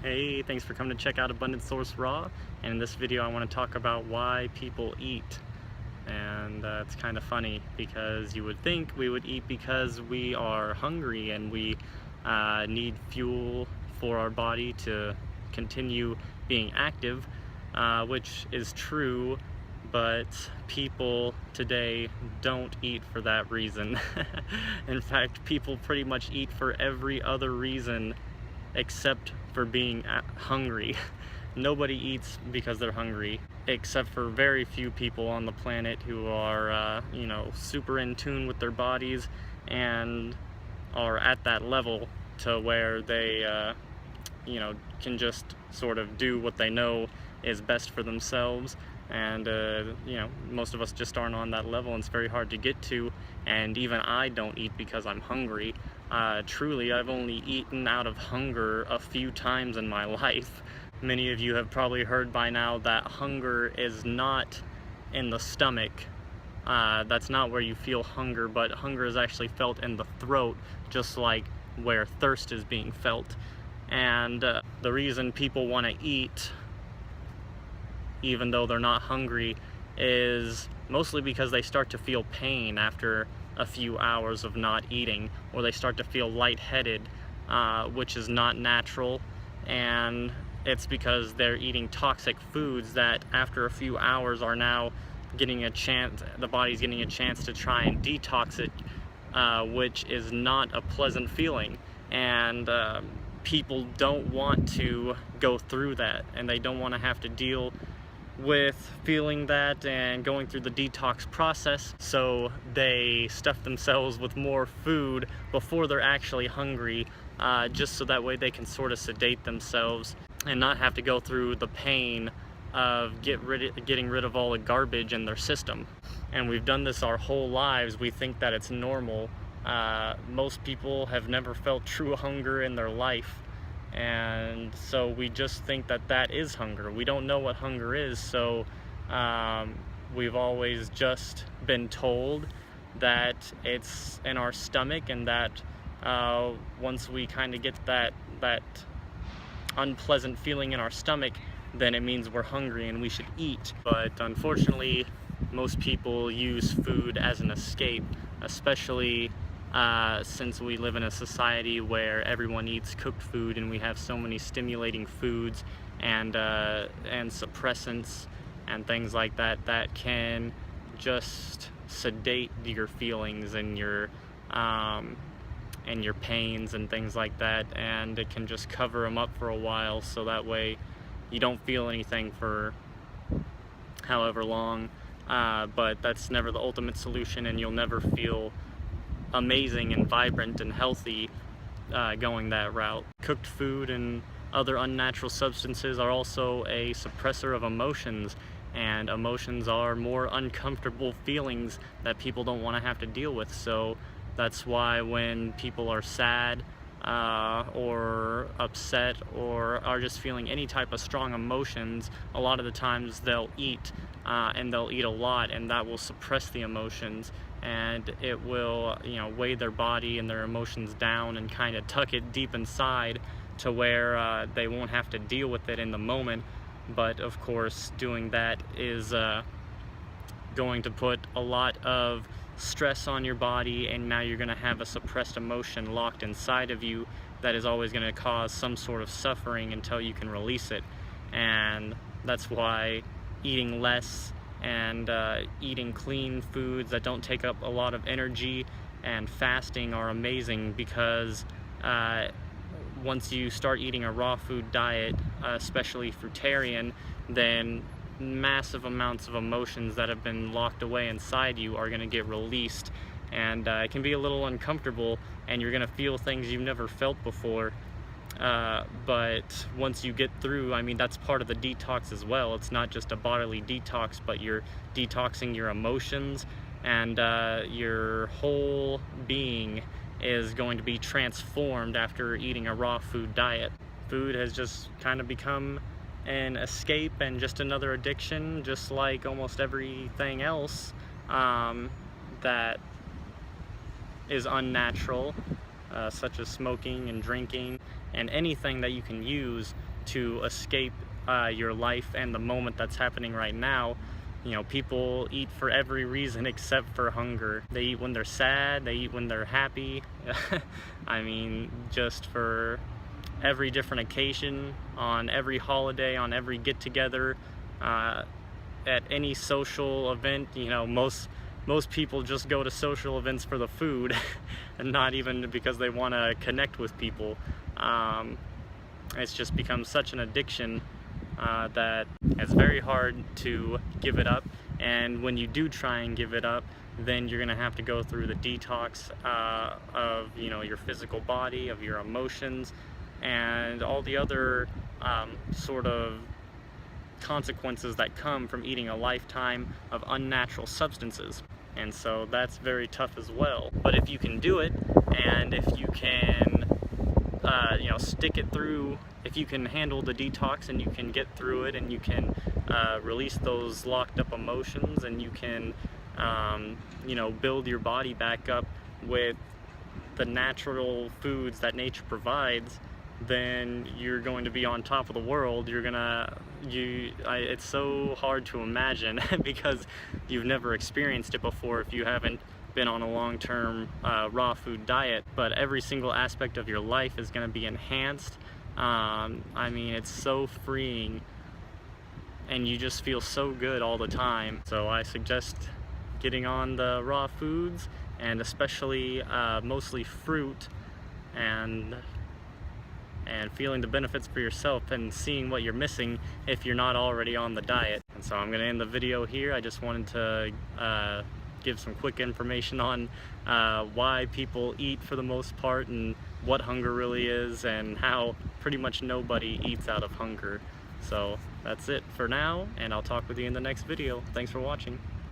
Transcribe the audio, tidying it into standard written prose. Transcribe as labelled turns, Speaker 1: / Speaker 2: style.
Speaker 1: Hey, thanks for coming to check out Abundant Source Raw. And in this video I want to talk about why people eat. And it's kind of funny because you would think we would eat because we are hungry and we need fuel for our body to continue being active, which is true, but people today don't eat for that reason. In fact, people pretty much eat for every other reason except for being hungry. Nobody eats because they're hungry, except for very few people on the planet who are, super in tune with their bodies and are at that level to where they, can just sort of do what they know is best for themselves. And most of us just aren't on that level, and it's very hard to get to. And even I don't eat because I'm hungry. Truly, I've only eaten out of hunger a few times in my life. Many of you have probably heard by now that hunger is not in the stomach. That's not where you feel hunger, but hunger is actually felt in the throat, just like where thirst is being felt. And the reason people want to eat even though they're not hungry is mostly because they start to feel pain after a few hours of not eating, or they start to feel lightheaded, which is not natural, and it's because they're eating toxic foods that after a few hours are now getting a chance, the body's getting a chance to try and detox it, which is not a pleasant feeling. And people don't want to go through that, and they don't want to have to deal with feeling that and going through the detox process, so they stuff themselves with more food before they're actually hungry, just so that way they can sort of sedate themselves and not have to go through the pain of getting rid of all the garbage in their system. And we've done this our whole lives. We think that it's normal. Most people have never felt true hunger in their life, and so we just think that that is hunger. We don't know what hunger is, so we've always just been told that it's in our stomach, and that once we kind of get that unpleasant feeling in our stomach, then it means we're hungry and we should eat. But unfortunately, most people use food as an escape, especially since we live in a society where everyone eats cooked food, and we have so many stimulating foods and suppressants and things like that that can just sedate your feelings and your pains and things like that, and it can just cover them up for a while, so that way you don't feel anything for however long. But that's never the ultimate solution, and you'll never feel amazing and vibrant and healthy going that route. Cooked food and other unnatural substances are also a suppressor of emotions, and emotions are more uncomfortable feelings that people don't want to have to deal with. So that's why when people are sad or upset or are just feeling any type of strong emotions, a lot of the times they'll eat, and they'll eat a lot, and that will suppress the emotions, and it will weigh their body and their emotions down and kind of tuck it deep inside to where they won't have to deal with it in the moment. But of course, doing that is going to put a lot of stress on your body, and now you're going to have a suppressed emotion locked inside of you that is always going to cause some sort of suffering until you can release it. And that's why eating less and eating clean foods that don't take up a lot of energy and fasting are amazing, because once you start eating a raw food diet, especially fruitarian, then massive amounts of emotions that have been locked away inside you are going to get released, and it can be a little uncomfortable, and you're going to feel things you've never felt before. But once you get through, that's part of the detox as well. It's not just a bodily detox, but you're detoxing your emotions, and your whole being is going to be transformed after eating a raw food diet. Food has just kind of become an escape and just another addiction, just like almost everything else that is unnatural, such as smoking and drinking, and anything that you can use to escape your life and the moment that's happening right now. You know, people eat for every reason except for hunger. They eat when they're sad, they eat when they're happy. I mean, just for every different occasion, on every holiday, on every get-together, at any social event. You know, most people just go to social events for the food and not even because they want to connect with people. It's just become such an addiction that it's very hard to give it up, and when you do try and give it up, then you're gonna have to go through the detox of, you know, your physical body, of your emotions, and all the other sort of consequences that come from eating a lifetime of unnatural substances. And so that's very tough as well. But if you can do it, and if you can you know, stick it through, if you can handle the detox and you can get through it, and you can release those locked up emotions, and you can you know, build your body back up with the natural foods that nature provides, then you're going to be on top of the world. It's so hard to imagine because you've never experienced it before if you haven't been on a long-term raw food diet. But every single aspect of your life is going to be enhanced. I mean, it's so freeing, and you just feel so good all the time. So I suggest getting on the raw foods, and especially mostly fruit, and feeling the benefits for yourself and seeing what you're missing if you're not already on the diet. And so I'm going to end the video here. I just wanted to give some quick information on why people eat for the most part, and what hunger really is, and how pretty much nobody eats out of hunger. So that's it for now, and I'll talk with you in the next video. Thanks for watching.